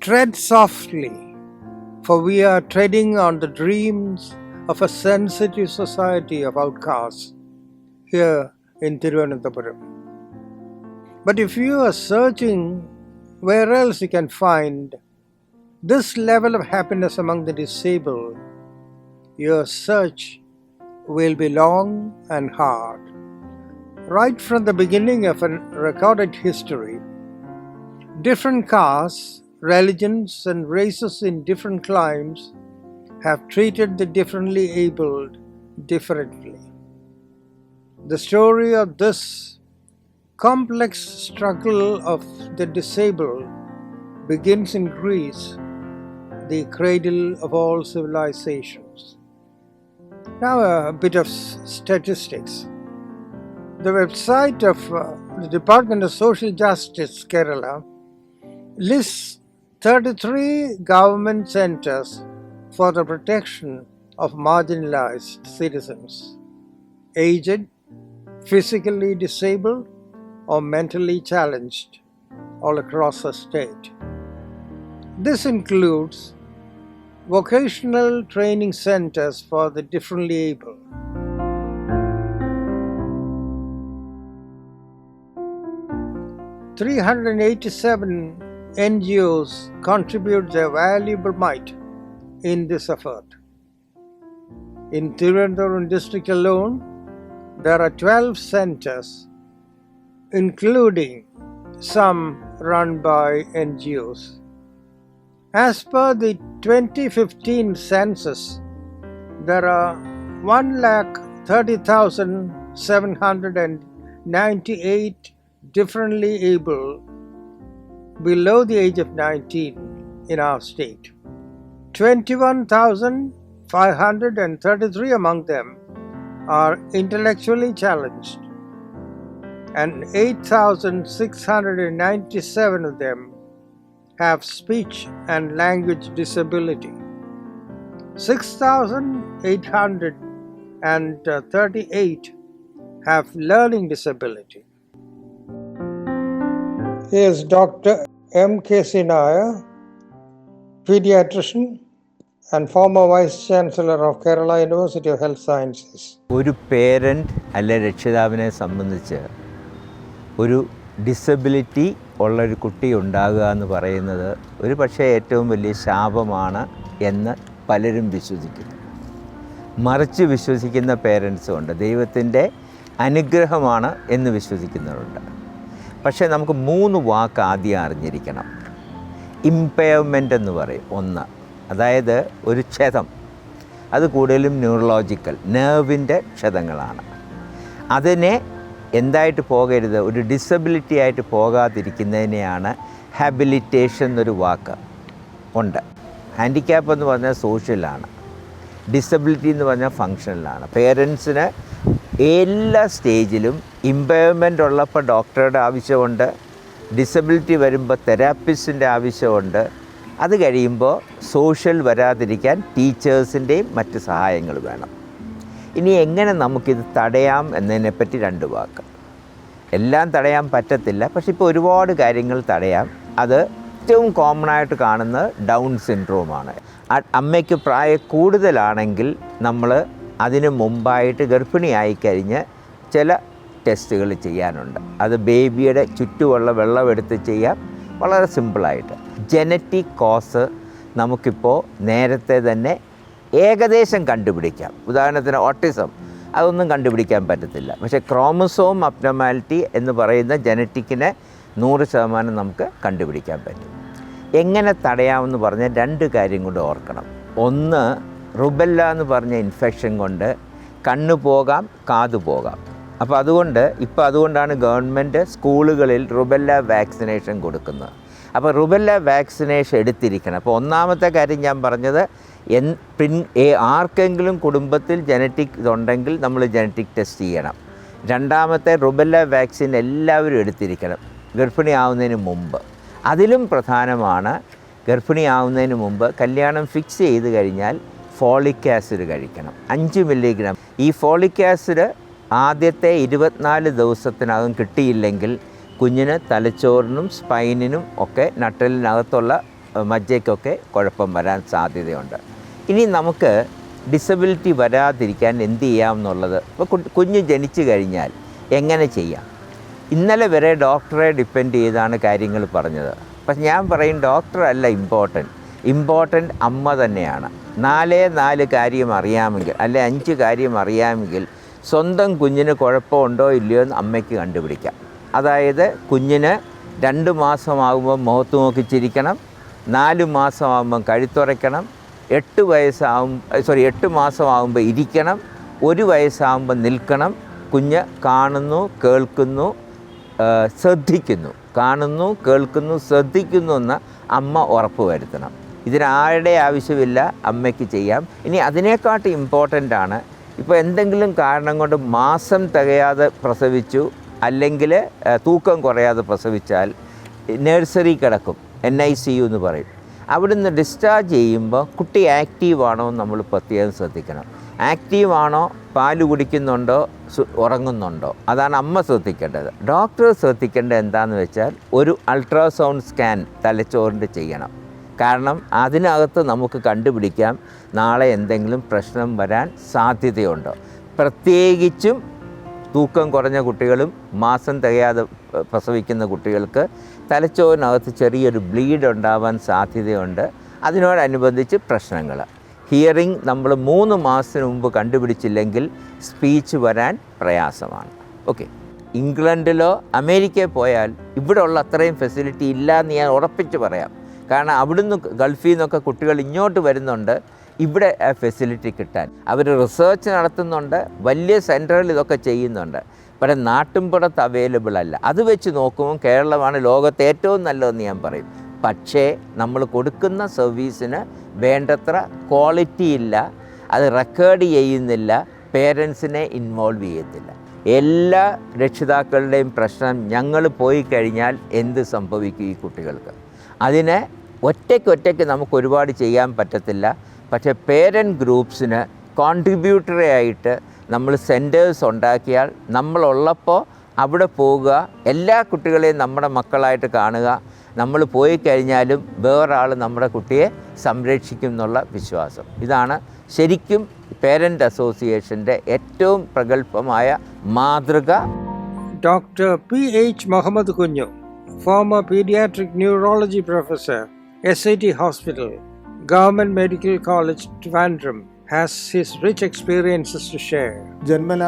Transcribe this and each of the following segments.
Tread softly, for we are treading on the dreams of a sensitive society of outcasts here in Thiruvananthapuram. But if you are searching where else you can find this level of happiness among the disabled, your search will be long and hard. Right from the beginning of a recorded history, different castes, religions, and races in different climes have treated the differently abled differently. The story of this complex struggle of the disabled begins in Greece, the cradle of all civilizations. Now a bit of statistics. The website of the Department of Social Justice, Kerala, lists 33 government centers for the protection of marginalized citizens, aged, physically disabled, or mentally challenged, all across the state. This includes vocational training centers for the differently able, 387 NGOs contribute their valuable might in this effort. In Thiruvananthapuram district alone, there are 12 centers, including some run by NGOs. As per the 2015 census, there are 130,798 differently able below the age of 19 in our state. 21,533 among them are intellectually challenged, and 8,697 of them have speech and language disability. 6,838 have learning disability. Here's Dr. M.K.C. Nair, pediatrician and former Vice Chancellor of Kerala University of Health Sciences. ഒരു parent അല്ലെ രക്ഷിതാവിനെ സംബന്ധിച്ച് ഒരു disability ഉള്ളൊരു കുട്ടി ഉണ്ടാകുക എന്ന് പറയുന്നത് ഒരു പക്ഷേ ഏറ്റവും വലിയ ശാപമാണ് എന്ന് പലരും വിശ്വസിക്കുന്നു. മറിച്ച് വിശ്വസിക്കുന്ന പേരൻസും ഉണ്ട്. ദൈവത്തിൻ്റെ അനുഗ്രഹമാണ് എന്ന് വിശ്വസിക്കുന്നവരുണ്ട്. പക്ഷേ നമുക്ക് 3 വാക്ക് ആദ്യം അറിഞ്ഞിരിക്കണം. ഇമ്പയർമെൻ്റ് എന്ന് പറയും ഒന്ന്, അതായത് ഒരു ക്ഷതം. അത് കൂടുതലും ന്യൂറോളജിക്കൽ നെർവിൻ്റെ ക്ഷതങ്ങളാണ്. അതിനെ എന്തായിട്ട് പോകരുത്, ഒരു ഡിസബിലിറ്റി ആയിട്ട് പോകാതിരിക്കുന്നതിനെയാണ് ഹാബിലിറ്റേഷൻ എന്നൊരു വാക്ക് ഉണ്ട്. ഹാൻഡിക്യാപ്പ് എന്ന് പറഞ്ഞാൽ സോഷ്യലാണ്, ഡിസബിലിറ്റി എന്ന് പറഞ്ഞാൽ ഫങ്ഷണലാണ്. പേരൻസിന് എല്ലാ സ്റ്റേജിലും ഇമ്പയർമെൻ്റ് ഉള്ളപ്പോൾ ഡോക്ടറുടെ ആവശ്യമുണ്ട്, ഡിസബിലിറ്റി വരുമ്പോൾ തെറാപ്പിസ്റ്റിൻ്റെ ആവശ്യമുണ്ട്, അത് കഴിയുമ്പോൾ സോഷ്യൽ വരാതിരിക്കാൻ ടീച്ചേഴ്സിൻ്റെയും മറ്റ് സഹായങ്ങൾ വേണം. ഇനി എങ്ങനെ നമുക്കിത് തടയാം എന്നതിനെപ്പറ്റി 2 വാക്ക്. എല്ലാം തടയാൻ പറ്റത്തില്ല, പക്ഷെ ഇപ്പോൾ ഒരുപാട് കാര്യങ്ങൾ തടയാം. അത് ഏറ്റവും കോമൺ ആയിട്ട് കാണുന്നത് ഡൗൺ സിൻഡ്രോമാണ്. അമ്മയ്ക്ക് പ്രായം കൂടുതലാണെങ്കിൽ നമ്മൾ അതിന് മുമ്പായിട്ട് ഗർഭിണിയായിക്കഴിഞ്ഞ് ചില ടെസ്റ്റുകൾ ചെയ്യാനുണ്ട്. അത് ബേബിയുടെ ചുറ്റുമുള്ള വെള്ളമെടുത്ത് ചെയ്യാം, വളരെ സിമ്പിളായിട്ട്. ജനറ്റിക് കോസ് നമുക്കിപ്പോൾ നേരത്തെ തന്നെ ഏകദേശം കണ്ടുപിടിക്കാം. ഉദാഹരണത്തിന് ഓട്ടിസം, അതൊന്നും കണ്ടുപിടിക്കാൻ പറ്റത്തില്ല. പക്ഷേ ക്രോമസോം അബ്നോർമാലിറ്റി എന്ന് പറയുന്ന ജനറ്റിക്കിനെ 100% നമുക്ക് കണ്ടുപിടിക്കാൻ പറ്റും. എങ്ങനെ തടയാമെന്ന് പറഞ്ഞാൽ 2 കാര്യം കൂടെ ഓർക്കണം. ഒന്ന്, റുബെല്ല എന്ന് പറഞ്ഞ ഇൻഫെക്ഷൻ കൊണ്ട് കണ്ണ് പോകാം, കാത് പോകാം. അപ്പോൾ അതുകൊണ്ടാണ് ഗവൺമെൻറ് സ്കൂളുകളിൽ റുബെല്ല വാക്സിനേഷൻ കൊടുക്കുന്നത്. അപ്പോൾ റുബെല്ല വാക്സിനേഷൻ എടുത്തിരിക്കണം. അപ്പോൾ ഒന്നാമത്തെ കാര്യം ഞാൻ പറഞ്ഞത്, ആർക്കെങ്കിലും കുടുംബത്തിൽ ജനറ്റിക് ഇതുണ്ടെങ്കിൽ നമ്മൾ ജനറ്റിക് ടെസ്റ്റ് ചെയ്യണം. രണ്ടാമത്തെ, റുബെല്ല വാക്സിൻ എല്ലാവരും എടുത്തിരിക്കണം ഗർഭിണിയാവുന്നതിന് മുമ്പ്. അതിലും പ്രധാനമാണ് ഗർഭിണിയാവുന്നതിന് മുമ്പ് കല്യാണം ഫിക്സ് ചെയ്ത് കഴിഞ്ഞാൽ ഫോളിക് ആസിഡ് കഴിക്കണം, 5 മില്ലിഗ്രാം. ഈ ഫോളിക് ആസിഡ് ആദ്യത്തെ 24 ദിവസത്തിനകം കിട്ടിയില്ലെങ്കിൽ കുഞ്ഞിന് തലച്ചോറിനും സ്പൈനിനും ഒക്കെ നട്ടലിനകത്തുള്ള മജ്ജയ്ക്കൊക്കെ കുഴപ്പം വരാൻ സാധ്യതയുണ്ട്. ഇനി നമുക്ക് ഡിസബിലിറ്റി വരാതിരിക്കാൻ എന്ത് ചെയ്യാമെന്നുള്ളത്, ഇപ്പോൾ കുഞ്ഞ് ജനിച്ചു കഴിഞ്ഞാൽ എങ്ങനെ ചെയ്യാം? ഇന്നലെ വരെ ഡോക്ടറെ ഡിപ്പെൻഡ് ചെയ്താണ് കാര്യങ്ങൾ പറഞ്ഞത്. പക്ഷെ ഞാൻ പറയും ഡോക്ടറല്ല ഇമ്പോർട്ടൻ്റ് അമ്മ തന്നെയാണ്. 4 കാര്യം അറിയാമെങ്കിൽ അല്ലെ 5 കാര്യം അറിയാമെങ്കിൽ സ്വന്തം കുഞ്ഞിന് കുഴപ്പമുണ്ടോ ഇല്ലയോ എന്ന് അമ്മയ്ക്ക് കണ്ടുപിടിക്കാം. അതായത് കുഞ്ഞിന് 2 മാസമാകുമ്പോൾ മുഖത്ത് നോക്കി ചിരിക്കണം, 4 മാസമാകുമ്പം കഴുത്തുറയ്ക്കണം, 8 മാസമാകുമ്പോൾ ഇരിക്കണം, 1 വയസ്സാകുമ്പോൾ നിൽക്കണം. കുഞ്ഞ് കാണുന്നു, കേൾക്കുന്നു, ശ്രദ്ധിക്കുന്നു എന്ന് അമ്മ ഉറപ്പ് വരുത്തണം. ഇതിനാരുടെ ആവശ്യമില്ല, അമ്മയ്ക്ക് ചെയ്യാം. ഇനി അതിനേക്കാട്ട് ഇമ്പോർട്ടൻ്റ് ആണ്, ഇപ്പോൾ എന്തെങ്കിലും കാരണം കൊണ്ട് മാസം തികയാതെ പ്രസവിച്ചു അല്ലെങ്കിൽ തൂക്കം കുറയാതെ പ്രസവിച്ചാൽ നഴ്സറി കിടക്കും, NICU എന്ന് പറയും. അവിടുന്ന് ഡിസ്ചാർജ് ചെയ്യുമ്പോൾ കുട്ടി ആക്റ്റീവാണോ എന്ന് നമ്മൾ പ്രത്യേകം ശ്രദ്ധിക്കണം. ആക്റ്റീവാണോ, പാല് കുടിക്കുന്നുണ്ടോ, ഉറങ്ങുന്നുണ്ടോ, അതാണ് അമ്മ ശ്രദ്ധിക്കേണ്ടത്. ഡോക്ടർ ശ്രദ്ധിക്കേണ്ടത് എന്താണെന്ന് വെച്ചാൽ ഒരു അൾട്രാസൗണ്ട് സ്കാൻ തലച്ചോറിൻ്റെ ചെയ്യണം. കാരണം അതിനകത്ത് നമുക്ക് കണ്ടുപിടിക്കാം നാളെ എന്തെങ്കിലും പ്രശ്നം വരാൻ സാധ്യതയുണ്ടോ. പ്രത്യേകിച്ചും തൂക്കം കുറഞ്ഞ കുട്ടികളും മാസം തികയാതെ പ്രസവിക്കുന്ന കുട്ടികൾക്ക് തലച്ചോറിനകത്ത് ചെറിയൊരു ബ്ലീഡ് ഉണ്ടാവാൻ സാധ്യതയുണ്ട്. അതിനോടനുബന്ധിച്ച് പ്രശ്നങ്ങൾ. ഹിയറിംഗ് നമ്മൾ 3 മാസത്തിന് മുമ്പ് കണ്ടുപിടിച്ചില്ലെങ്കിൽ സ്പീച്ച് വരാൻ പ്രയാസമാണ്. ഓക്കെ, ഇംഗ്ലണ്ടിലോ അമേരിക്കയിൽ പോയാൽ ഇവിടെ ഉള്ള അത്രയും ഫെസിലിറ്റി ഇല്ല എന്ന് ഞാൻ ഉറപ്പിച്ച് പറയാം. കാരണം അവിടുന്ന് ഗൾഫിൽ നിന്നൊക്കെ കുട്ടികൾ ഇങ്ങോട്ട് വരുന്നുണ്ട് ഇവിടെ ആ ഫെസിലിറ്റി കിട്ടാൻ. അവർ റിസർച്ച് നടത്തുന്നുണ്ട്, വലിയ സെൻറ്ററിൽ ഇതൊക്കെ ചെയ്യുന്നുണ്ട്. പക്ഷേ നാട്ടിൻപുറത്ത് അവൈലബിൾ അല്ല. അത് വെച്ച് നോക്കുമ്പോൾ കേരളമാണ് ലോകത്തെ ഏറ്റവും നല്ലതെന്ന് ഞാൻ പറയും. പക്ഷേ നമ്മൾ കൊടുക്കുന്ന സർവീസിന് വേണ്ടത്ര ക്വാളിറ്റി ഇല്ല, അത് റെക്കോർഡ് ചെയ്യുന്നില്ല, പേരൻസിനെ ഇൻവോൾവ് ചെയ്യത്തില്ല. എല്ലാ രക്ഷിതാക്കളുടെയും പ്രശ്നം ഞങ്ങൾ പോയി കഴിഞ്ഞാൽ എന്ത് സംഭവിക്കും ഈ കുട്ടികൾക്ക്. അതിന് ഒറ്റയ്ക്ക് നമുക്ക് ഒരുപാട് ചെയ്യാൻ പറ്റത്തില്ല. പക്ഷേ പേരൻറ്റ് ഗ്രൂപ്പ്സിന് കോൺട്രിബ്യൂട്ടറി ആയിട്ട് നമ്മൾ സെൻറ്റേഴ്സ് ഉണ്ടാക്കിയാൽ നമ്മളുള്ളപ്പോൾ അവിടെ പോവുക, എല്ലാ കുട്ടികളെയും നമ്മുടെ മക്കളായിട്ട് കാണുക. നമ്മൾ പോയി കഴിഞ്ഞാലും വേറൊരാൾ നമ്മുടെ കുട്ടിയെ സംരക്ഷിക്കും എന്നുള്ള വിശ്വാസം. ഇതാണ് ശരിക്കും പേരൻ്റ് അസോസിയേഷൻ്റെ ഏറ്റവും പ്രഗത്ഭമായ മാതൃക. Dr. P.H. Mohammed Kunju, former pediatric neurology professor, SIT Hospital, Government Medical College, Trivandrum, has his rich experiences to share. ജന്മന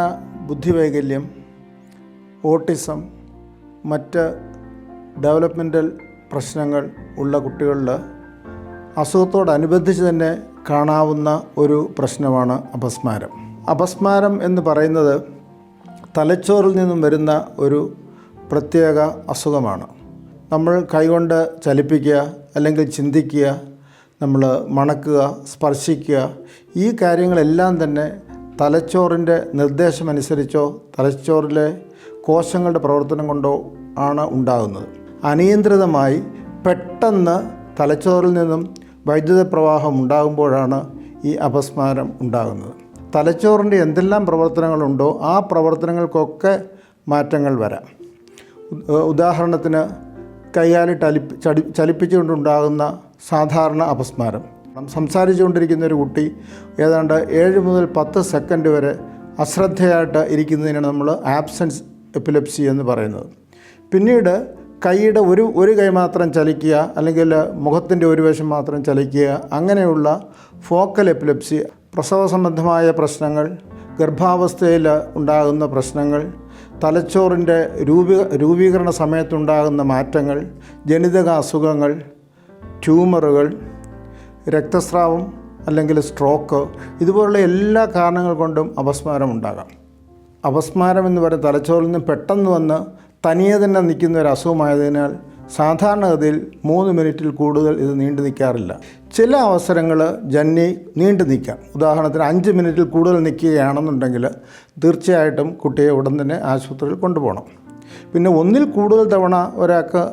ബുദ്ധിവൈകല്യം, ഓട്ടിസം, മറ്റ് ഡെവലപ്മെൻ്റൽ പ്രശ്നങ്ങൾ ഉള്ള കുട്ടികളിൽ അസുഖത്തോടനുബന്ധിച്ച് തന്നെ കാണാവുന്ന ഒരു പ്രശ്നമാണ് അപസ്മാരം. അപസ്മാരം എന്ന് പറയുന്നത് തലച്ചോറിൽ നിന്നും വരുന്ന ഒരു പ്രത്യേക അസുഖമാണ്. നമ്മൾ കൈകൊണ്ട് ചലിപ്പിക്കുക, അല്ലെങ്കിൽ ചിന്തിക്കുക, നമ്മൾ മണക്കുക, സ്പർശിക്കുക, ഈ കാര്യങ്ങളെല്ലാം തന്നെ തലച്ചോറിൻ്റെ നിർദ്ദേശമനുസരിച്ചോ തലച്ചോറിലെ കോശങ്ങളുടെ പ്രവർത്തനം കൊണ്ടോ ആണ് ഉണ്ടാകുന്നത്. അനിയന്ത്രിതമായി പെട്ടെന്ന് തലച്ചോറിൽ നിന്നും വൈദ്യുത പ്രവാഹം ഉണ്ടാകുമ്പോഴാണ് ഈ അപസ്മാരം ഉണ്ടാകുന്നത്. തലച്ചോറിൻ്റെ എന്തെല്ലാം പ്രവർത്തനങ്ങളുണ്ടോ ആ പ്രവർത്തനങ്ങൾക്കൊക്കെ മാറ്റങ്ങൾ വരാം. ഉദാഹരണത്തിന് കൈകാലി ചലിപ്പിച്ചുകൊണ്ടുണ്ടാകുന്ന സാധാരണ അപസ്മാരം. സംസാരിച്ചുകൊണ്ടിരിക്കുന്ന ഒരു കുട്ടി ഏതാണ്ട് 7 മുതൽ 10 സെക്കൻഡ് വരെ അശ്രദ്ധയായിട്ട് ഇരിക്കുന്നതിനാണ് നമ്മൾ ആബ്സെൻസ് എപ്പിലെപ്സി എന്ന് പറയുന്നത്. പിന്നീട് കൈയുടെ ഒരു കൈ മാത്രം ചലിക്കുക, അല്ലെങ്കിൽ മുഖത്തിൻ്റെ ഒരു വശം മാത്രം ചലിക്കുക, അങ്ങനെയുള്ള ഫോക്കൽ എപ്പിലെപ്സി. പ്രസവ സംബന്ധമായ പ്രശ്നങ്ങൾ, ഗർഭാവസ്ഥയിൽ ഉണ്ടാകുന്ന പ്രശ്നങ്ങൾ, തലച്ചോറിൻ്റെ രൂപീകരണ സമയത്തുണ്ടാകുന്ന മാറ്റങ്ങൾ, ജനിതക അസുഖങ്ങൾ, ട്യൂമറുകൾ, രക്തസ്രാവം അല്ലെങ്കിൽ സ്ട്രോക്ക്, ഇതുപോലുള്ള എല്ലാ കാരണങ്ങൾ കൊണ്ടും അപസ്മാരം ഉണ്ടാകാം. അപസ്മാരം എന്ന് പറയുന്നത് തലച്ചോറിൽ നിന്ന് പെട്ടെന്ന് വന്ന് തനിയെ തന്നെ നിൽക്കുന്ന ഒരു അസുഖമായതിനാൽ സാധാരണഗതിയിൽ 3 മിനിറ്റിൽ കൂടുതൽ ഇത് നീണ്ടു നിൽക്കാറില്ല. ചില അവസരങ്ങൾ ജന്നി നീണ്ടു നിൽക്കാം. ഉദാഹരണത്തിന് 5 മിനിറ്റിൽ കൂടുതൽ നിൽക്കുകയാണെന്നുണ്ടെങ്കിൽ തീർച്ചയായിട്ടും കുട്ടിയെ ഉടൻ തന്നെ ആശുപത്രിയിൽ കൊണ്ടുപോകണം. പിന്നെ 1ൽ കൂടുതൽ തവണ ഒരാൾക്ക്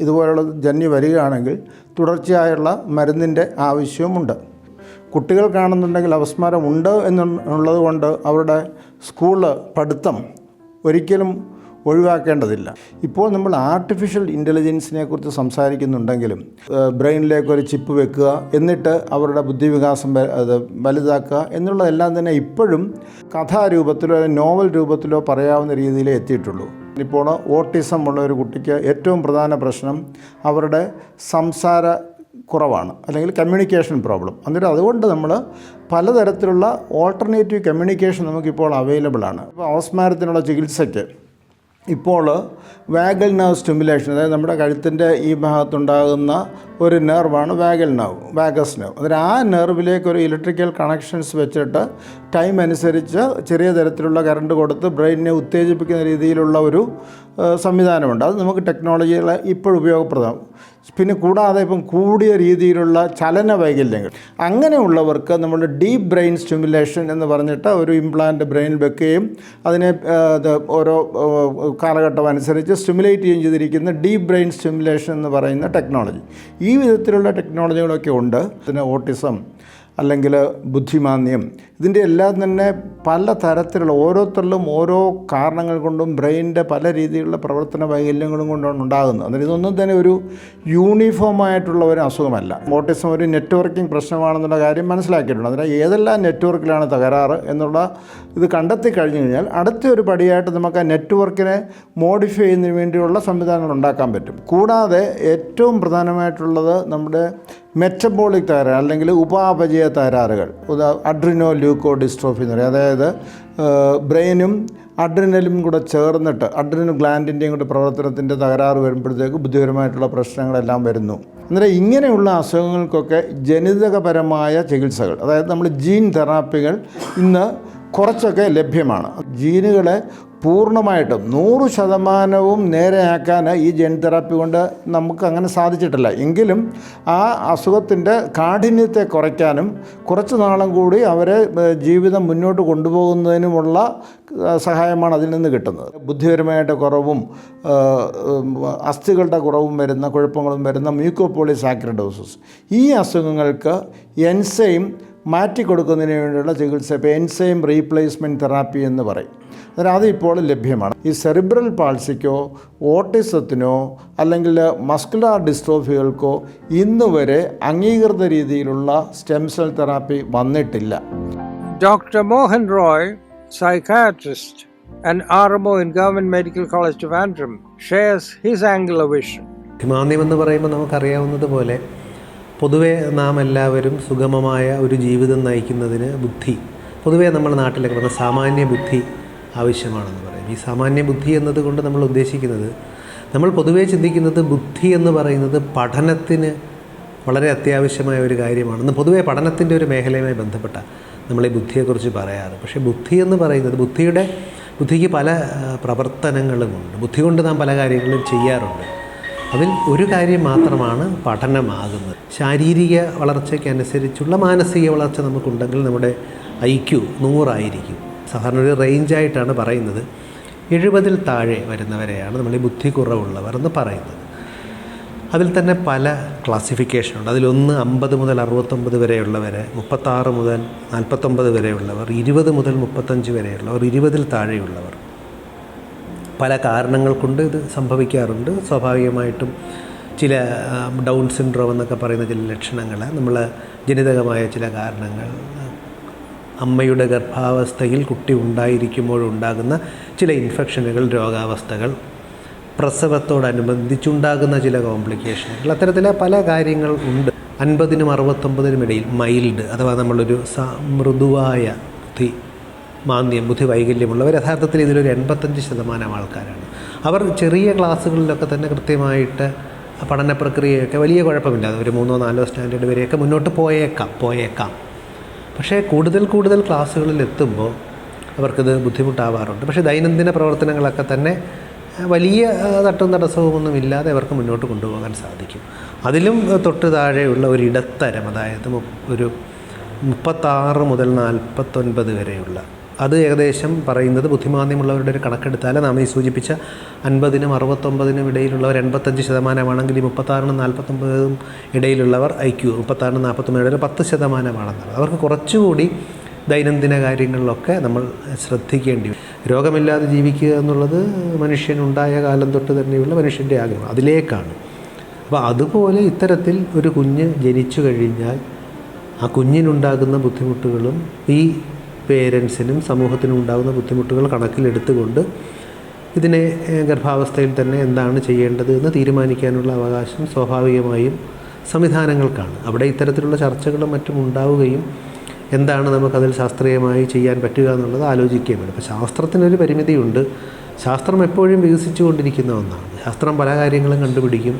ഇതുപോലുള്ള ജന്നി വരികയാണെങ്കിൽ തുടർച്ചയായുള്ള മരുന്നിൻ്റെ ആവശ്യവുമുണ്ട്. കുട്ടികൾ കാണുന്നുണ്ടെങ്കിൽ അപസ്മാരം ഉണ്ട് എന്നുള്ളത് കൊണ്ട് അവരുടെ സ്കൂൾ പഠിത്തം ഒരിക്കലും ഒഴിവാക്കേണ്ടതില്ല. ഇപ്പോൾ നമ്മൾ ആർട്ടിഫിഷ്യൽ ഇൻ്റലിജൻസിനെ കുറിച്ച് സംസാരിക്കുന്നുണ്ടെങ്കിലും ബ്രെയിനിലേക്ക് ഒരു ചിപ്പ് വെക്കുക, എന്നിട്ട് അവരുടെ ബുദ്ധിവികാസം വലുതാക്കുക എന്നുള്ളതെല്ലാം തന്നെ ഇപ്പോഴും കഥാരൂപത്തിലോ നോവൽ രൂപത്തിലോ പറയാവുന്ന രീതിയിലേ എത്തിയിട്ടുള്ളൂ. ഇപ്പോൾ ഓട്ടിസം ഉള്ള ഒരു കുട്ടിക്ക് ഏറ്റവും പ്രധാന പ്രശ്നം അവരുടെ സംസാര കുറവാണ്, അല്ലെങ്കിൽ കമ്മ്യൂണിക്കേഷൻ പ്രോബ്ലം. എന്നിട്ട് അതുകൊണ്ട് നമ്മൾ പലതരത്തിലുള്ള ഓൾട്ടർനേറ്റീവ് കമ്മ്യൂണിക്കേഷൻ നമുക്കിപ്പോൾ അവൈലബിൾ ആണ്. ഇപ്പോൾ അപസ്മാരത്തിനുള്ള ചികിത്സയ്ക്ക് ഇപ്പോൾ വാഗൽ നെർവ് സ്റ്റിമുലേഷൻ, അതായത് നമ്മുടെ കഴുത്തിൻ്റെ ഈ ഭാഗത്തുണ്ടാകുന്ന ഒരു നെർവാണ് വാഗസ് നെർവ്. അതായത് ആ നെർവിലേക്ക് ഒരു ഇലക്ട്രിക്കൽ കണക്ഷൻസ് വെച്ചിട്ട് ടൈം അനുസരിച്ച് ചെറിയ തരത്തിലുള്ള കറണ്ട് കൊടുത്ത് ബ്രെയിനിനെ ഉത്തേജിപ്പിക്കുന്ന രീതിയിലുള്ള ഒരു സംവിധാനമുണ്ട്. അത് നമുക്ക് ടെക്നോളജികൾ ഇപ്പോൾ ഉപയോഗപ്രദം. പിന്നെ കൂടാതെ ഇപ്പം കൂടിയ രീതിയിലുള്ള ചലന വൈകല്യങ്ങൾ അങ്ങനെയുള്ളവർക്ക് നമ്മൾ ഡീപ്പ് ബ്രെയിൻ സ്റ്റിമുലേഷൻ എന്ന് പറഞ്ഞിട്ട് ഒരു ഇംപ്ലാന്റ് ബ്രെയിനിൽ വെക്കുകയും അതിനെ ഓരോ കാലഘട്ടം അനുസരിച്ച് സ്റ്റിമുലേറ്റ് ചെയ്തിരിക്കുന്ന ഡീപ്പ് ബ്രെയിൻ സ്റ്റിമുലേഷൻ എന്ന് പറയുന്ന ടെക്നോളജി. ഈ വിധത്തിലുള്ള ടെക്നോളജികളൊക്കെ ഉണ്ട്. പിന്നെ ഓട്ടിസം അല്ലെങ്കിൽ ബുദ്ധിമാന്ദ്യം, ഇതിൻ്റെ എല്ലാം തന്നെ പല തരത്തിലുള്ള ഓരോരുത്തരിലും ഓരോ കാരണങ്ങൾ കൊണ്ടും ബ്രെയിനിൻ്റെ പല രീതിയിലുള്ള പ്രവർത്തന വൈകല്യങ്ങളും കൊണ്ടാണ് ഉണ്ടാകുന്നത്. അന്നേരം ഇതൊന്നും തന്നെ ഒരു യൂണിഫോമായിട്ടുള്ള ഒരു അസുഖമല്ല. ഓട്ടിസം ഒരു നെറ്റ്വർക്കിംഗ് പ്രശ്നമാണെന്നുള്ള കാര്യം മനസ്സിലാക്കിയിട്ടുണ്ട്. അതിന് ഏതെല്ലാം നെറ്റ്വർക്കിലാണ് തകരാറ് എന്നുള്ള ഇത് കണ്ടെത്തി കഴിഞ്ഞു കഴിഞ്ഞാൽ അടുത്ത ഒരു പടിയായിട്ട് നമുക്ക് ആ നെറ്റ്വർക്കിനെ മോഡിഫൈ ചെയ്യുന്നതിന് വേണ്ടിയുള്ള സംവിധാനങ്ങൾ ഉണ്ടാക്കാൻ പറ്റും. കൂടാതെ ഏറ്റവും പ്രധാനമായിട്ടുള്ളത് നമ്മുടെ മെറ്റബോളിക് തകരാറ് അല്ലെങ്കിൽ ഉപാപചയ തകരാറുകൾ, അഡ്രിനോ ല്യൂക്കോ ഡിസ്ട്രോഫി എന്ന് പറയും. അതായത് ബ്രെയിനും അഡ്രിനലും കൂടെ ചേർന്നിട്ട് അഡ്രിനൽ ഗ്ലാൻഡിൻ്റെയും കൂടെ പ്രവർത്തനത്തിൻ്റെ തകരാറ് വരുമ്പോഴത്തേക്ക് ബുദ്ധിപരമായിട്ടുള്ള പ്രശ്നങ്ങളെല്ലാം വരുന്നു. അന്നേരം ഇങ്ങനെയുള്ള അസുഖങ്ങൾക്കൊക്കെ ജനിതകപരമായ ചികിത്സകൾ, അതായത് നമ്മൾ ജീൻ തെറാപ്പികൾ ഇന്ന് കുറച്ചൊക്കെ ലഭ്യമാണ്. ജീനുകളെ പൂർണ്ണമായിട്ടും 100% നേരെയാക്കാൻ ഈ ജെൻ തെറാപ്പി കൊണ്ട് നമുക്ക് അങ്ങനെ സാധിച്ചിട്ടില്ല. എങ്കിലും ആ അസുഖത്തിൻ്റെ കാഠിന്യത്തെ കുറയ്ക്കാനും കുറച്ച് നാളും കൂടി അവരെ ജീവിതം മുന്നോട്ട് കൊണ്ടുപോകുന്നതിനുമുള്ള സഹായമാണ് അതിൽ നിന്ന് കിട്ടുന്നത്. ബുദ്ധിപരമായിട്ട് കുറവും അസ്ഥികളുടെ കുറവും വരുന്ന കുഴപ്പങ്ങളും വരുന്ന മ്യൂക്കോപോളിസാക്രിഡോസിസ്, ഈ അസുഖങ്ങൾക്ക് എൻസൈം മാറ്റിക്കൊടുക്കുന്നതിന് വേണ്ടിയുള്ള ചികിത്സ ഇപ്പോൾ എൻസൈം റീപ്ലേസ്മെൻറ്റ് തെറാപ്പി എന്ന് പറയും. അതായത് അതിപ്പോൾ ലഭ്യമാണ്. ഈ സെറിബ്രൽ പാൾസിക്കോ ഓട്ടിസത്തിനോ അല്ലെങ്കിൽ മസ്കുലാർ ഡിസ്ട്രോഫികൾക്കോ ഇന്ന് വരെ അംഗീകൃത രീതിയിലുള്ള സ്റ്റെം സെൽ തെറാപ്പി വന്നിട്ടില്ല. Dr. Mohan Roy, psychiatrist and RMO in Government Medical College Trivandrum, shares his angle of vision. ബുദ്ധിമാന്ദ്യം എന്ന് പറയുമ്പോൾ നമുക്കറിയാവുന്നതുപോലെ പൊതുവെ നാം എല്ലാവരും സുഗമമായ ഒരു ജീവിതം നയിക്കുന്നതിന് പൊതുവേ നമ്മുടെ നാട്ടിലൊക്കെ പറഞ്ഞ സാമാന്യ ബുദ്ധി ആവശ്യമാണെന്ന് പറയും. ഈ സാമാന്യ ബുദ്ധി എന്നതുകൊണ്ട് നമ്മൾ ഉദ്ദേശിക്കുന്നത്, നമ്മൾ പൊതുവേ ചിന്തിക്കുന്നത് ബുദ്ധി എന്ന് പറയുന്നത് പഠനത്തിന് വളരെ അത്യാവശ്യമായ ഒരു കാര്യമാണെന്ന് പൊതുവേ പഠനത്തിൻ്റെ ഒരു മേഖലയുമായി ബന്ധപ്പെട്ട നമ്മൾ ഈ ബുദ്ധിയെക്കുറിച്ച് പറയാറ്. പക്ഷേ ബുദ്ധി എന്ന് പറയുന്നത് ബുദ്ധിക്ക് പല പ്രവർത്തനങ്ങളുമുണ്ട്. ബുദ്ധി കൊണ്ട് നാം പല കാര്യങ്ങളും ചെയ്യാറുണ്ട്. അതിൽ ഒരു കാര്യം മാത്രമാണ് പഠനമാകുന്നത്. ശാരീരിക വളർച്ചയ്ക്കനുസരിച്ചുള്ള മാനസിക വളർച്ച നമുക്കുണ്ടെങ്കിൽ നമ്മുടെ IQ 100 ആയിരിക്കും. സാധാരണ ഒരു റേഞ്ചായിട്ടാണ് പറയുന്നത്. 70-ൽ താഴെ വരുന്നവരെയാണ് നമ്മൾ ഈ ബുദ്ധി കുറവുള്ളവർ എന്ന് പറയുന്നത്. അതിൽ തന്നെ പല ക്ലാസിഫിക്കേഷനുണ്ട്. അതിലൊന്ന് 50 മുതൽ 69 വരെയുള്ളവർ, 36 മുതൽ 49 വരെയുള്ളവർ, 20 മുതൽ 35 വരെയുള്ളവർ, 20-ൽ താഴെയുള്ളവർ. പല കാരണങ്ങൾ കൊണ്ട് ഇത് സംഭവിക്കാറുണ്ട്. സ്വാഭാവികമായിട്ടും ചില ഡൗൺ സിൻഡ്രോം എന്നൊക്കെ പറയുന്ന ചില ലക്ഷണങ്ങൾ, നമ്മൾ ജനിതകമായ ചില കാരണങ്ങൾ, അമ്മയുടെ ഗർഭാവസ്ഥയിൽ കുട്ടി ഉണ്ടായിരിക്കുമ്പോഴുണ്ടാകുന്ന ചില ഇൻഫെക്ഷനുകൾ, രോഗാവസ്ഥകൾ, പ്രസവത്തോടനുബന്ധിച്ചുണ്ടാകുന്ന ചില കോംപ്ലിക്കേഷനുകൾ, അത്തരത്തിലെ പല കാര്യങ്ങൾ ഉണ്ട്. 50-നും 69-നും ഇടയിൽ മൈൽഡ് അഥവാ നമ്മളൊരു മൃദുവായ ബുദ്ധി വൈകല്യമുള്ളവർ യഥാർത്ഥത്തിൽ ഇതിലൊരു 85% ആൾക്കാരാണ്. അവർ ചെറിയ ക്ലാസ്സുകളിലൊക്കെ തന്നെ കൃത്യമായിട്ട് പഠന പ്രക്രിയയൊക്കെ വലിയ കുഴപ്പമില്ലാതെ ഒരു 3-ഓ 4-ഓ സ്റ്റാൻഡേർഡ് വരെയൊക്കെ മുന്നോട്ട് പോയേക്കാം. പക്ഷേ കൂടുതൽ ക്ലാസ്സുകളിൽ എത്തുമ്പോൾ അവർക്കിത് ബുദ്ധിമുട്ടാവാറുണ്ട്. പക്ഷേ ദൈനംദിന പ്രവർത്തനങ്ങളൊക്കെ തന്നെ വലിയ തട്ടും തടസ്സവുമൊന്നും ഇല്ലാതെ അവർക്ക് മുന്നോട്ട് കൊണ്ടുപോകാൻ സാധിക്കും. അതിലും തൊട്ട് താഴെയുള്ള ഒരു ഇടത്തരം, അതായത് ഒരു 36 മുതൽ 49 വരെയുള്ള, അത് ഏകദേശം പറയുന്നത് ബുദ്ധിമാന്ദ്യമുള്ളവരുടെ ഒരു കണക്കെടുത്താൽ നാം ഈ സൂചിപ്പിച്ച 50-നും 69-നും ഇടയിലുള്ളവർ 85% ഈ 36-നും 49-നും ഇടയിലുള്ളവർ IQ 36-നും 49-നും ഇടയിൽ 10% അവർക്ക് കുറച്ചുകൂടി ദൈനംദിന കാര്യങ്ങളിലൊക്കെ നമ്മൾ ശ്രദ്ധിക്കേണ്ടി വരും. രോഗമില്ലാതെ ജീവിക്കുക എന്നുള്ളത് മനുഷ്യനുണ്ടായ കാലം തൊട്ട് തന്നെയുള്ള മനുഷ്യൻ്റെ ആഗ്രഹം, അതിലേക്കാണ്. അപ്പോൾ അതുപോലെ ഇത്തരത്തിൽ ഒരു കുഞ്ഞ് ജനിച്ചു കഴിഞ്ഞാൽ ആ കുഞ്ഞിനുണ്ടാകുന്ന ബുദ്ധിമുട്ടുകളും ഈ പേരൻസിനും സമൂഹത്തിനും ഉണ്ടാകുന്ന ബുദ്ധിമുട്ടുകൾ കണക്കിലെടുത്തുകൊണ്ട് ഇതിനെ ഗർഭാവസ്ഥയിൽ തന്നെ എന്താണ് ചെയ്യേണ്ടത് എന്ന് തീരുമാനിക്കാനുള്ള അവകാശം സ്വാഭാവികമായും സംവിധാനങ്ങൾക്കാണ്. അവിടെ ഇത്തരത്തിലുള്ള ചർച്ചകളും മറ്റും ഉണ്ടാവുകയും എന്താണ് നമുക്കതിൽ ശാസ്ത്രീയമായി ചെയ്യാൻ പറ്റുക എന്നുള്ളത് ആലോചിക്കുകയും വേണം. അപ്പോൾ ശാസ്ത്രത്തിനൊരു പരിമിതിയുണ്ട്. ശാസ്ത്രം എപ്പോഴും വികസിച്ചു കൊണ്ടിരിക്കുന്ന ഒന്നാണ്. ശാസ്ത്രം പല കാര്യങ്ങളും കണ്ടുപിടിക്കും,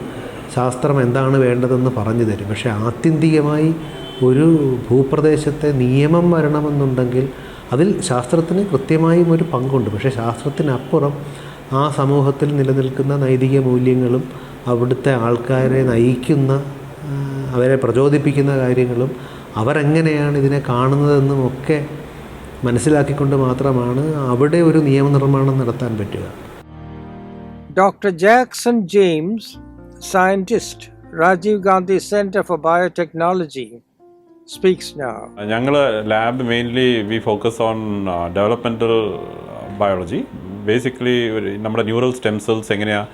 ശാസ്ത്രം എന്താണ് വേണ്ടതെന്ന് പറഞ്ഞു തരും. പക്ഷേ ആത്യന്തികമായി ഒരു ഭൂപ്രദേശത്തെ നിയമം വരണമെന്നുണ്ടെങ്കിൽ അതിൽ ശാസ്ത്രത്തിന് കൃത്യമായും ഒരു പങ്കുണ്ട്. പക്ഷേ ശാസ്ത്രത്തിനപ്പുറം ആ സമൂഹത്തിൽ നിലനിൽക്കുന്ന നൈതിക മൂല്യങ്ങളും അവിടുത്തെ ആൾക്കാരെ നയിക്കുന്ന, അവരെ പ്രചോദിപ്പിക്കുന്ന കാര്യങ്ങളും അവരെങ്ങനെയാണ് ഇതിനെ കാണുന്നതെന്നും ഒക്കെ മനസ്സിലാക്കിക്കൊണ്ട് മാത്രമാണ് അവിടെ ഒരു നിയമനിർമ്മാണം നടത്താൻ പറ്റുക. Dr. Jackson James, scientist, Rajiv Gandhi Center for Biotechnology, speaks now. ഞങ്ങൾ lab mainly we focus on developmental biology. Basically നമ്മുടെ ന്യൂറൽ സ്റ്റെം സെൽസ് എങ്ങനെയാണ്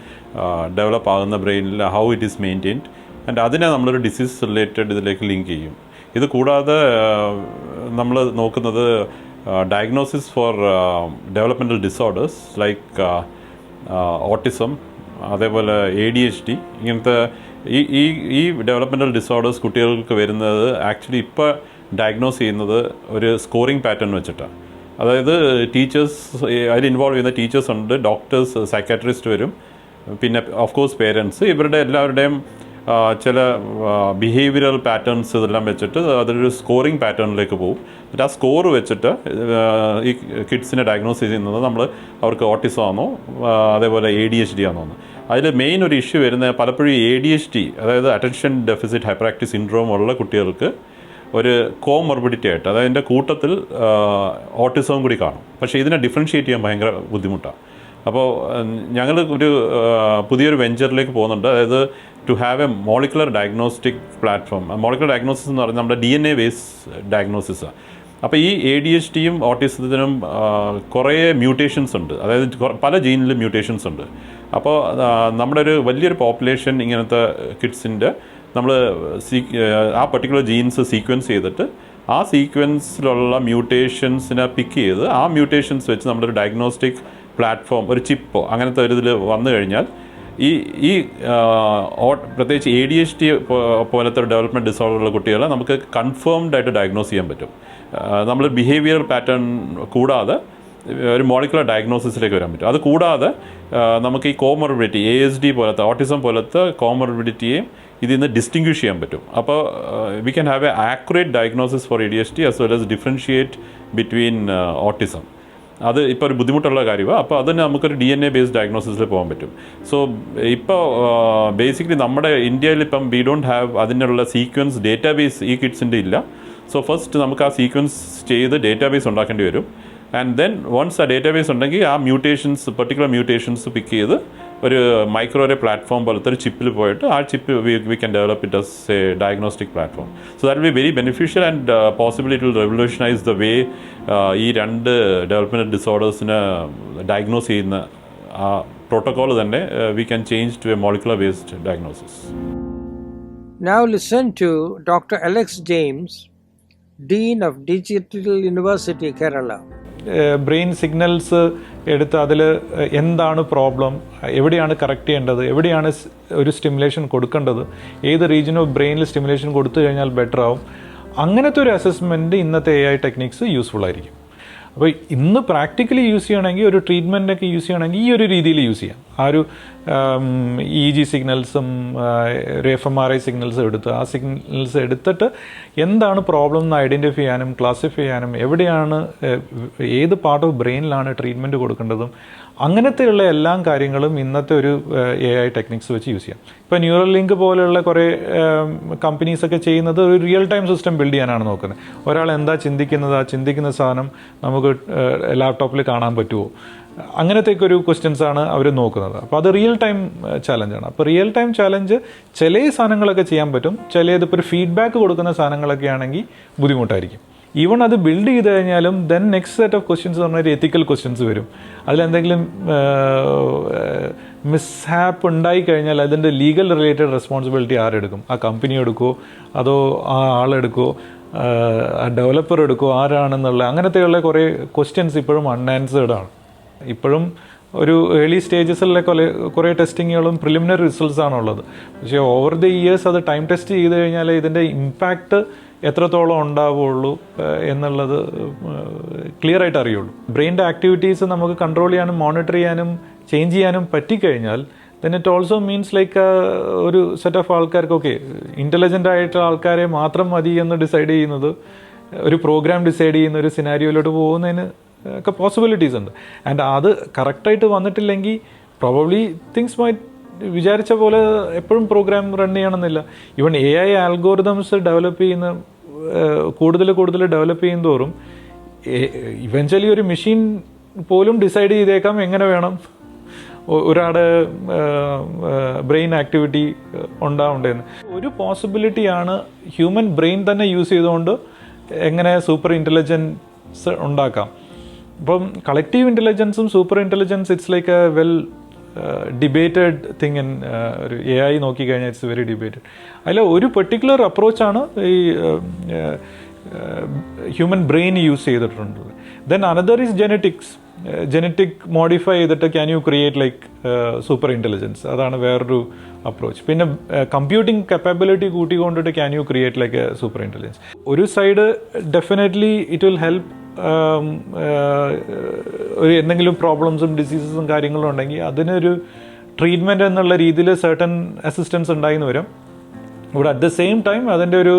ഡെവലപ്പ് ആകുന്ന ബ്രെയിനിൽ, how it is maintained, and അതിനെ നമ്മളൊരു ഡിസീസ് റിലേറ്റഡ് ഇതിലേക്ക് ലിങ്ക് ചെയ്യും. ഇത് കൂടാതെ നമ്മൾ നോക്കുന്നത് diagnosis for developmental disorders like autism, അതേപോലെ ADHD, ഇങ്ങനത്തെ ഈ ഡെവലപ്മെൻറ്റൽ ഡിസോർഡേഴ്സ് കുട്ടികൾക്ക് വരുന്നത് ആക്ച്വലി ഇപ്പോൾ ഡയഗ്നോസ് ചെയ്യുന്നത് ഒരു സ്കോറിംഗ് പാറ്റേൺ വെച്ചിട്ടാണ്. അതായത് ടീച്ചേഴ്സ്, അതിൽ ഇൻവോൾവ് ചെയ്യുന്ന ടീച്ചേഴ്സ് ഉണ്ട്, ഡോക്ടേഴ്സ്, സൈക്കാട്രിസ്റ്റ് വരും, പിന്നെ ഓഫ് കോഴ്സ് പേരൻസ്. ഇവരുടെ എല്ലാവരുടെയും ചില ബിഹേവിയറൽ പാറ്റേൺസ് ഇതെല്ലാം വെച്ചിട്ട് അതൊരു സ്കോറിംഗ് പാറ്റേണിലേക്ക് പോകും. എന്നിട്ട് ആ സ്കോർ വെച്ചിട്ട് ഈ കിഡ്സിനെ ഡയഗ്നോസ് ചെയ്യുന്നത് നമ്മൾ അവർക്ക് ഓട്ടിസം ആണോ അതേപോലെ ADHD ആണോ എന്ന്. അതിൽ മെയിൻ ഒരു ഇഷ്യൂ വരുന്നത് പലപ്പോഴും ADHD, അതായത് attention deficit hyper active syndrome ഉള്ള കുട്ടികൾക്ക് ഒരു കോമോർബിഡിറ്റി ആയിട്ട്, അതായത് അതിൻ്റെ കൂട്ടത്തിൽ ഓട്ടിസവും കൂടി കാണും. പക്ഷേ ഇതിനെ ഡിഫറൻഷ്യേറ്റ് ചെയ്യാൻ ഭയങ്കര ബുദ്ധിമുട്ടാണ്. അപ്പോൾ ഞങ്ങൾ ഒരു പുതിയൊരു വെഞ്ചറിലേക്ക് പോകുന്നുണ്ട്. അതായത് to have a molecular diagnostic platform. Molecular diagnosis എന്ന് പറയുന്നത് നമ്മുടെ DNA ബേസ് ഡയഗ്നോസിസാണ്. അപ്പോൾ ഈ ADHDയും ഓട്ടിസത്തിനും കുറേ മ്യൂട്ടേഷൻസ് ഉണ്ട്, അതായത് പല ജീനിലും മ്യൂട്ടേഷൻസ് ഉണ്ട്. അപ്പോൾ നമ്മുടെ ഒരു വലിയൊരു പോപ്പുലേഷൻ ഇങ്ങനത്തെ കിഡ്സിൻ്റെ നമ്മൾ ആ പർട്ടിക്കുലർ ജീൻസ് സീക്വൻസ് ചെയ്തിട്ട് ആ സീക്വൻസിലുള്ള മ്യൂട്ടേഷൻസിനെ പിക്ക് ചെയ്ത് ആ മ്യൂട്ടേഷൻസ് വെച്ച് നമ്മളൊരു ഡയഗ്നോസ്റ്റിക് പ്ലാറ്റ്ഫോം, ഒരു ചിപ്പോ അങ്ങനത്തെ ഒരു ഇതിൽ വന്നു കഴിഞ്ഞാൽ ഈ പ്രത്യേകിച്ച് ADHD പോലത്തെ ഒരു ഡെവലപ്മെൻറ്റ് ഡിസോർഡറുള്ള കുട്ടികളെ നമുക്ക് കൺഫേംഡ് ആയിട്ട് ഡയഗ്നോസ് ചെയ്യാൻ പറ്റും. നമ്മൾ ബിഹേവിയറൽ പാറ്റേൺ കൂടാതെ ഒരു മോളിക്കുലർ ഡയഗ്നോസിസിലേക്ക് വരാൻ പറ്റും. അത് കൂടാതെ നമുക്ക് ഈ കോമോർബിഡിറ്റി, ASD പോലത്തെ, ഓട്ടിസം പോലത്തെ കോമോർബിഡിറ്റിയെയും ഇതിൽ നിന്ന് ഡിസ്റ്റിങ്വിഷ് ചെയ്യാൻ പറ്റും. അപ്പോൾ we can have a accurate diagnosis for ADHD as well as differentiate between autism. അത് ഇപ്പോൾ ഒരു ബുദ്ധിമുട്ടുള്ള കാര്യമാണ്. അപ്പോൾ അതിന് നമുക്കൊരു DNA ബേസ്ഡ് ഡയഗ്നോസിസിൽ പോകാൻ പറ്റും. സോ ഇപ്പോൾ ബേസിക്കലി നമ്മുടെ ഇന്ത്യയിൽ ഇപ്പം വി ഡോണ്ട് ഹാവ് അതിനുള്ള സീക്വൻസ് ഡേറ്റാബേസ് ഈ കിഡ്സിൻ്റെ ഇല്ല. സോ ഫസ്റ്റ് നമുക്ക് ആ സീക്വൻസ് ചെയ്ത് ഡേറ്റാബേസ് ഉണ്ടാക്കേണ്ടി വരും. ആൻഡ് ദെൻ വൺസ് ആ ഡേറ്റാബേസ് ഉണ്ടെങ്കിൽ ആ മ്യൂട്ടേഷൻസ്, പെർട്ടിക്കുലർ മ്യൂട്ടേഷൻസ് പിക്ക് ചെയ്ത് ഒരു മൈക്രോറെ പ്ലാറ്റ്ഫോം പോലത്തെ ഒരു ചിപ്പിൽ പോയിട്ട് ആ chip we can develop it as a diagnostic platform. So that will be very beneficial and possibly it will revolutionise the way ഈ രണ്ട് ഡെവലപ്മെൻറ്റ് ഡിസോർഡേഴ്സിനെ ഡയഗ്നോസ് ചെയ്യുന്ന ആ പ്രോട്ടോക്കോൾ തന്നെ we can change to a molecular based diagnosis. Now listen to Dr. Alex James, Dean of Digital University, Kerala. Brain signals എടുത്ത് അതിൽ എന്താണ് problem, എവിടെയാണ് കറക്റ്റ് ചെയ്യേണ്ടത്, എവിടെയാണ് ഒരു സ്റ്റിമുലേഷൻ കൊടുക്കേണ്ടത്, ഏത് റീജിയൻ ഓഫ് ബ്രെയിനിൽ സ്റ്റിമുലേഷൻ കൊടുത്തു കഴിഞ്ഞാൽ ബെറ്റർ ആവും, അങ്ങനത്തെ ഒരു അസസ്മെൻറ്റ് ഇന്നത്തെ AI ടെക്നിക്സ് യൂസ്ഫുൾ ആയിരിക്കും. അപ്പോൾ ഇന്ന് പ്രാക്ടിക്കലി യൂസ് ചെയ്യണമെങ്കിൽ, ഒരു ട്രീറ്റ്മെൻറ്റൊക്കെ യൂസ് ചെയ്യണമെങ്കിൽ ഈ ഒരു രീതിയിൽ യൂസ് ചെയ്യാം. ആ ഒരു EEG സിഗ്നൽസും ഒരു FMRI സിഗ്നൽസും എടുത്ത് ആ സിഗ്നൽസ് എടുത്തിട്ട് എന്താണ് പ്രോബ്ലം എന്ന് ഐഡൻറ്റിഫൈ ചെയ്യാനും ക്ലാസിഫൈ ചെയ്യാനും എവിടെയാണ് ഏത് പാർട്ട് ഓഫ് ബ്രെയിനിലാണ് ട്രീറ്റ്മെൻറ്റ് കൊടുക്കേണ്ടതും അങ്ങനത്തെയുള്ള എല്ലാ കാര്യങ്ങളും ഇന്നത്തെ ഒരു AI ടെക്നിക്സ് വെച്ച് യൂസ് ചെയ്യാം. ഇപ്പോൾ ന്യൂറൽ ലിങ്ക് പോലെയുള്ള കുറേ കമ്പനീസൊക്കെ ചെയ്യുന്നത് ഒരു റിയൽ ടൈം സിസ്റ്റം ബിൽഡ് ചെയ്യാനാണ് നോക്കുന്നത്. ഒരാൾ എന്താ ചിന്തിക്കുന്നത്, ആ ചിന്തിക്കുന്ന സാധനം നമുക്ക് ലാപ്ടോപ്പിൽ കാണാൻ പറ്റുമോ, അങ്ങനത്തെയൊക്കെ ഒരു ക്വസ്റ്റ്യൻസാണ് അവർ നോക്കുന്നത്. അപ്പോൾ അത് റിയൽ ടൈം ചാലഞ്ചാണ്. അപ്പോൾ റിയൽ ടൈം ചാലഞ്ച് ചില സാധനങ്ങളൊക്കെ ചെയ്യാൻ പറ്റും, ചിലതിപ്പോൾ ഒരു ഫീഡ്ബാക്ക് കൊടുക്കുന്ന സാധനങ്ങളൊക്കെ ആണെങ്കിൽ ബുദ്ധിമുട്ടായിരിക്കും. ഈവൺ അത് ബിൽഡ് ചെയ്ത് കഴിഞ്ഞാലും then next set of questions എന്ന് പറഞ്ഞാൽ എത്തിക്കൽ ക്വസ്റ്റ്യൻസ് വരും. അതിലെന്തെങ്കിലും മിസ്ഹാപ്പ് ഉണ്ടായി കഴിഞ്ഞാൽ അതിൻ്റെ ലീഗൽ റിലേറ്റഡ് റെസ്പോൺസിബിലിറ്റി ആരെടുക്കും? ആ കമ്പനി എടുക്കുമോ, അതോ ആ ആളെടുക്കുമോ, ആ ഡെവലപ്പർ എടുക്കുമോ, ആരാണെന്നുള്ള അങ്ങനത്തെയുള്ള കുറേ ക്വസ്റ്റ്യൻസ് ഇപ്പോഴും അൺആൻസേർഡ് ആണ്. ഇപ്പോഴും ഒരു ഏർലി സ്റ്റേജസിലെ കുറേ ടെസ്റ്റിങ്ങുകളും പ്രിലിമിനറി റിസൾട്ട്സ് ആണുള്ളത്. പക്ഷേ ഓവർ ദി ഇയേഴ്സ് അത് ടൈം ടെസ്റ്റ് ചെയ്ത് കഴിഞ്ഞാൽ ഇതിൻ്റെ ഇമ്പാക്റ്റ് എത്രത്തോളം ഉണ്ടാവുള്ളൂ എന്നുള്ളത് ക്ലിയർ ആയിട്ട് അറിയുള്ളൂ. ബ്രെയിൻ്റെ ആക്ടിവിറ്റീസ് നമുക്ക് കൺട്രോൾ ചെയ്യാനും മോണിറ്റർ ചെയ്യാനും ചേഞ്ച് ചെയ്യാനും പറ്റിക്കഴിഞ്ഞാൽ then it also means like ഒരു സെറ്റ് ഓഫ് ആൾക്കാർക്ക് ഓക്കെ ഇൻ്റലിജൻ്റ് ആയിട്ടുള്ള ആൾക്കാരെ മാത്രം മതി എന്ന് ഡിസൈഡ് ചെയ്യുന്നത്, ഒരു പ്രോഗ്രാം ഡിസൈഡ് ചെയ്യുന്ന ഒരു സിനാരിയോയിലോട്ട് പോകുന്നതിന് ഒക്കെ പോസിബിലിറ്റീസ് ഉണ്ട്. ആൻഡ് അത് കറക്റ്റായിട്ട് വന്നിട്ടില്ലെങ്കിൽ പ്രോബബ്ലി തിങ്സ് മൈറ്റ് വിചാരിച്ച പോലെ എപ്പോഴും പ്രോഗ്രാം റൺ ചെയ്യണമെന്നില്ല. ഈവൻ AI ആൽഗോറിതംസ് ഡെവലപ്പ് ചെയ്യുന്ന കൂടുതൽ ഡെവലപ്പ് ചെയ്യും തോറും ഇവൻച്വലി ഒരു മെഷീൻ പോലും ഡിസൈഡ് ചെയ്തേക്കാം എങ്ങനെ വേണം ഒരാളുടെ ബ്രെയിൻ ആക്ടിവിറ്റി ഉണ്ടാവേണ്ടതെന്ന്. ഒരു പോസിബിലിറ്റിയാണ് ഹ്യൂമൻ ബ്രെയിൻ തന്നെ യൂസ് ചെയ്തുകൊണ്ട് എങ്ങനെ സൂപ്പർ ഇൻ്റലിജൻസ് ഉണ്ടാക്കാം. അപ്പം കളക്റ്റീവ് ഇൻ്റലിജൻസും super intelligence it's like a well debated thing in ഒരു AI നോക്കിക്കഴിഞ്ഞാൽ ഇറ്റ്സ് വെരി ഡിബേറ്റഡ്. അതിൽ ഒരു പെർട്ടിക്കുലർ അപ്രോച്ചാണ് ഈ ഹ്യൂമൻ ബ്രെയിൻ യൂസ് ചെയ്തിട്ടുള്ളത്. Then another is genetic modify ചെയ്തിട്ട് can you create like super intelligence, അതാണ് വേറൊരു അപ്രോച്ച്. പിന്നെ കമ്പ്യൂട്ടിംഗ് കപ്പാബിലിറ്റി കൂട്ടിക്കൊണ്ടിട്ട് can you create like a super intelligence. ഒരു side definitely it will help ഒരു എന്തെങ്കിലും പ്രോബ്ലംസും ഡിസീസസും കാര്യങ്ങളും ഉണ്ടെങ്കിൽ അതിനൊരു ട്രീറ്റ്മെൻറ്റ് എന്നുള്ള രീതിയിൽ സർട്ടൻ അസിസ്റ്റൻസ് ഉണ്ടായിന്ന് വരും. ഇവിടെ അറ്റ് ദ സെയിം ടൈം അതിൻ്റെ ഒരു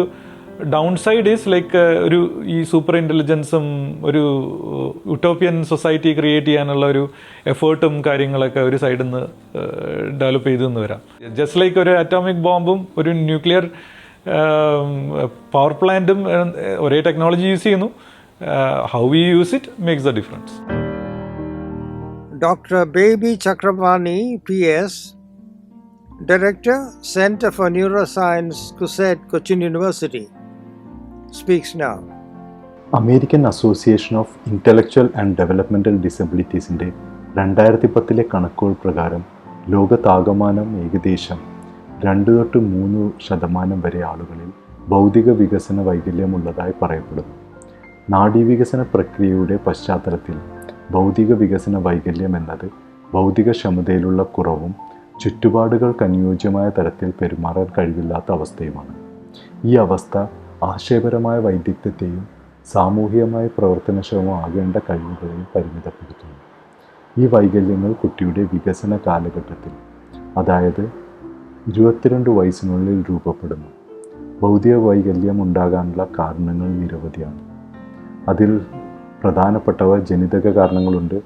ഡൗൺ സൈഡ് ഈസ് ലൈക്ക് ഒരു ഈ സൂപ്പർ ഇൻ്റലിജൻസും ഒരു യൂട്ടോപ്യൻ സൊസൈറ്റി ക്രിയേറ്റ് ചെയ്യാനുള്ള ഒരു എഫേർട്ടും കാര്യങ്ങളൊക്കെ ഒരു സൈഡിൽ നിന്ന് ഡെവലപ്പ് ചെയ്തെന്ന് വരാം. ജസ്റ്റ് ലൈക്ക് ഒരു അറ്റോമിക് ബോംബും ഒരു ന്യൂക്ലിയർ പവർ പ്ലാന്റും ഒരേ ടെക്നോളജി യൂസ് ചെയ്യുന്നു. How we use it makes the difference. Dr. Baby Chakravarni, PS, Director, Center for Neuroscience, CUSET, Cochin University, speaks now. American association of intellectual and developmental ഡിസബിലിറ്റീസിൻ്റെ 2010 കണക്കുകൾ പ്രകാരം ലോകത്താകമാനം ഏകദേശം 2-3% വരെ ആളുകളിൽ ഭൗതിക വികസന വൈകല്യമുള്ളതായി പറയപ്പെടുന്നു. നാഡീവികസന പ്രക്രിയയുടെ പശ്ചാത്തലത്തിൽ ഭൗതിക വികസന വൈകല്യം എന്നത് ഭൗതിക ക്ഷമതയിലുള്ള കുറവും ചുറ്റുപാടുകൾക്ക് അനുയോജ്യമായ തരത്തിൽ പെരുമാറാൻ കഴിവില്ലാത്ത അവസ്ഥയുമാണ്. ഈ അവസ്ഥ ആശയപരമായ വൈദഗ്ധ്യത്തെയും സാമൂഹികമായ പ്രവർത്തനക്ഷമമാകേണ്ട കഴിവുകളെയും പരിമിതപ്പെടുത്തുന്നു. ഈ വൈകല്യങ്ങൾ കുട്ടിയുടെ വികസന കാലഘട്ടത്തിൽ, അതായത് 22 വയസ്സിനുള്ളിൽ രൂപപ്പെടുന്നു. ഭൗതിക വൈകല്യം ഉണ്ടാകാനുള്ള കാരണങ്ങൾ നിരവധിയാണ്. അതിൽ പ്രധാനപ്പെട്ടവ ജനിതക കാരണങ്ങളുണ്ട്.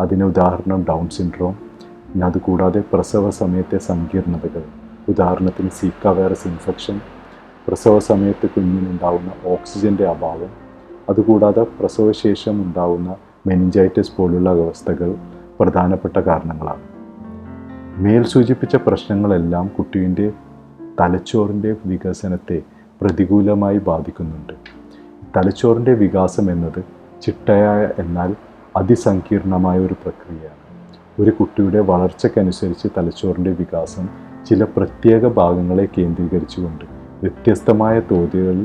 അതിന് ഉദാഹരണം ഡൗൺ സിൻഡ്രോം. അതുകൂടാതെ പ്രസവ സമയത്തെ സങ്കീർണതകൾ, ഉദാഹരണത്തിന് സീക്ക വൈറസ് ഇൻഫെക്ഷൻ, പ്രസവ സമയത്ത് കുഞ്ഞിനുണ്ടാകുന്ന ഓക്സിജൻ്റെ അഭാവം, അതുകൂടാതെ പ്രസവശേഷം ഉണ്ടാകുന്ന മെനിഞ്ചൈറ്റിസ് പോലുള്ള അവസ്ഥകൾ പ്രധാനപ്പെട്ട കാരണങ്ങളാണ്. മേൽ സൂചിപ്പിച്ച പ്രശ്നങ്ങളെല്ലാം കുട്ടിയുടെ തലച്ചോറിൻ്റെ വികസനത്തെ പ്രതികൂലമായി ബാധിക്കുന്നുണ്ട്. തലച്ചോറിൻ്റെ വികാസം എന്നത് ചിട്ടയായ എന്നാൽ അതിസങ്കീർണമായ ഒരു പ്രക്രിയയാണ്. ഒരു കുട്ടിയുടെ വളർച്ചയ്ക്കനുസരിച്ച് തലച്ചോറിൻ്റെ വികാസം ചില പ്രത്യേക ഭാഗങ്ങളെ കേന്ദ്രീകരിച്ചുകൊണ്ട് വ്യത്യസ്തമായ തോതുകളിൽ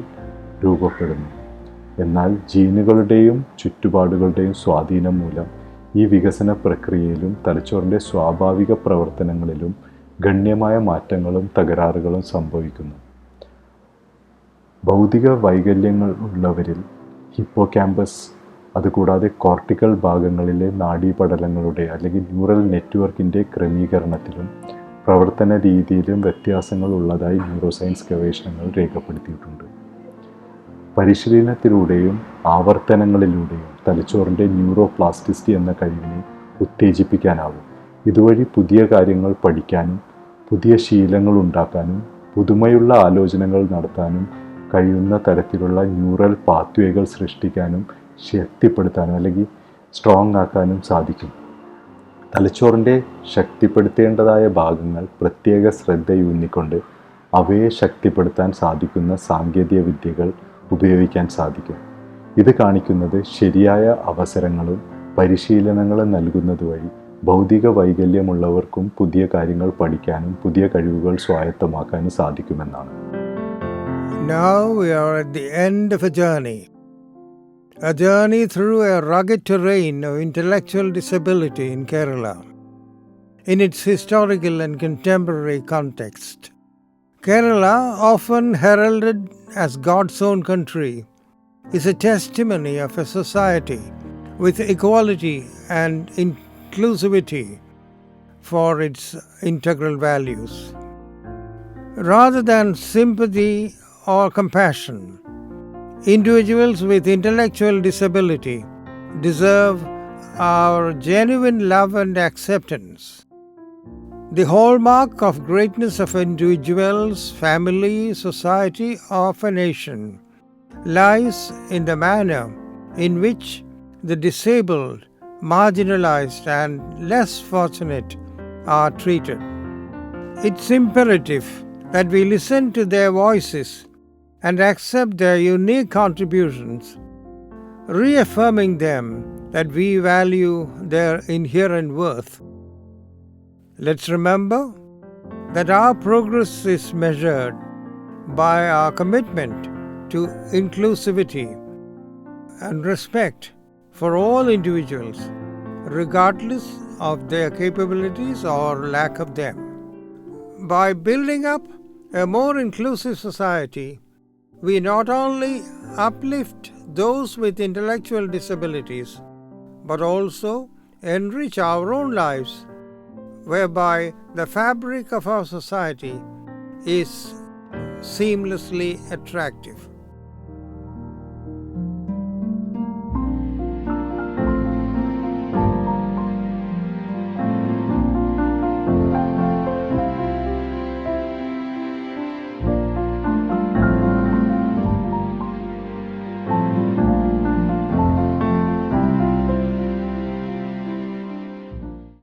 രൂപപ്പെടുന്നു. എന്നാൽ ജീനുകളുടെയും ചുറ്റുപാടുകളുടെയും സ്വാധീനം മൂലം ഈ വികസന പ്രക്രിയയിലും തലച്ചോറിൻ്റെ സ്വാഭാവിക പ്രവർത്തനങ്ങളിലും ഗണ്യമായ മാറ്റങ്ങളും തകരാറുകളും സംഭവിക്കുന്നു. ഭൗതിക വൈകല്യങ്ങൾ ഉള്ളവരിൽ ഹിപ്പോക്യാമ്പസ്, അതുകൂടാതെ കോർട്ടിക്കൽ ഭാഗങ്ങളിലെ നാഡീപടലങ്ങളുടെ അല്ലെങ്കിൽ ന്യൂറൽ നെറ്റ്വർക്കിൻ്റെ ക്രമീകരണത്തിലും പ്രവർത്തന രീതിയിലും വ്യത്യാസങ്ങൾ ഉള്ളതായി ന്യൂറോ സയൻസ് ഗവേഷണങ്ങൾ രേഖപ്പെടുത്തിയിട്ടുണ്ട്. പരിശീലനത്തിലൂടെയും ആവർത്തനങ്ങളിലൂടെയും തലച്ചോറിൻ്റെ ന്യൂറോ പ്ലാസ്റ്റിസിറ്റി എന്ന കഴിവിനെ ഉത്തേജിപ്പിക്കാനാവും. ഇതുവഴി പുതിയ കാര്യങ്ങൾ പഠിക്കാനും പുതിയ ശീലങ്ങൾ ഉണ്ടാക്കാനും പുതുമയുള്ള ആലോചനകൾ നടത്താനും കഴിയുന്ന തരത്തിലുള്ള ന്യൂറൽ പാത്വേകൾ സൃഷ്ടിക്കാനും ശക്തിപ്പെടുത്താനും അല്ലെങ്കിൽ സ്ട്രോങ് ആക്കാനും സാധിക്കും. തലച്ചോറിൻ്റെ ശക്തിപ്പെടുത്തേണ്ടതായ ഭാഗങ്ങൾ പ്രത്യേക ശ്രദ്ധയൂന്നിക്കൊണ്ട് അവയെ ശക്തിപ്പെടുത്താൻ സാധിക്കുന്ന സാങ്കേതിക വിദ്യകൾ ഉപയോഗിക്കാൻ സാധിക്കും. ഇത് കാണിക്കുന്നത് ശരിയായ അവസരങ്ങളും പരിശീലനങ്ങളും നൽകുന്നത് വഴി ഭൗതിക വൈകല്യമുള്ളവർക്കും പുതിയ കാര്യങ്ങൾ പഠിക്കാനും പുതിയ കഴിവുകൾ സ്വായത്തമാക്കാനും സാധിക്കുമെന്നാണ്. Now we are at the end of a journey through a rugged terrain of intellectual disability in Kerala, in its historical and contemporary context. Kerala, often heralded as God's own country, is a testimony of a society with equality and inclusivity for its integral values. Rather than sympathy or compassion, individuals with intellectual disability deserve our genuine love and acceptance. The hallmark of greatness of individuals, family, society, of a nation lies in the manner in which the disabled, marginalized, and less fortunate are treated. It's imperative that we listen to their voices and accept their unique contributions, reaffirming them that we value their inherent worth. Let's remember that our progress is measured by our commitment to inclusivity and respect for all individuals, regardless of their capabilities or lack of them. By building up a more inclusive society, we not only uplift those with intellectual disabilities, but also enrich our own lives, whereby the fabric of our society is seamlessly attractive.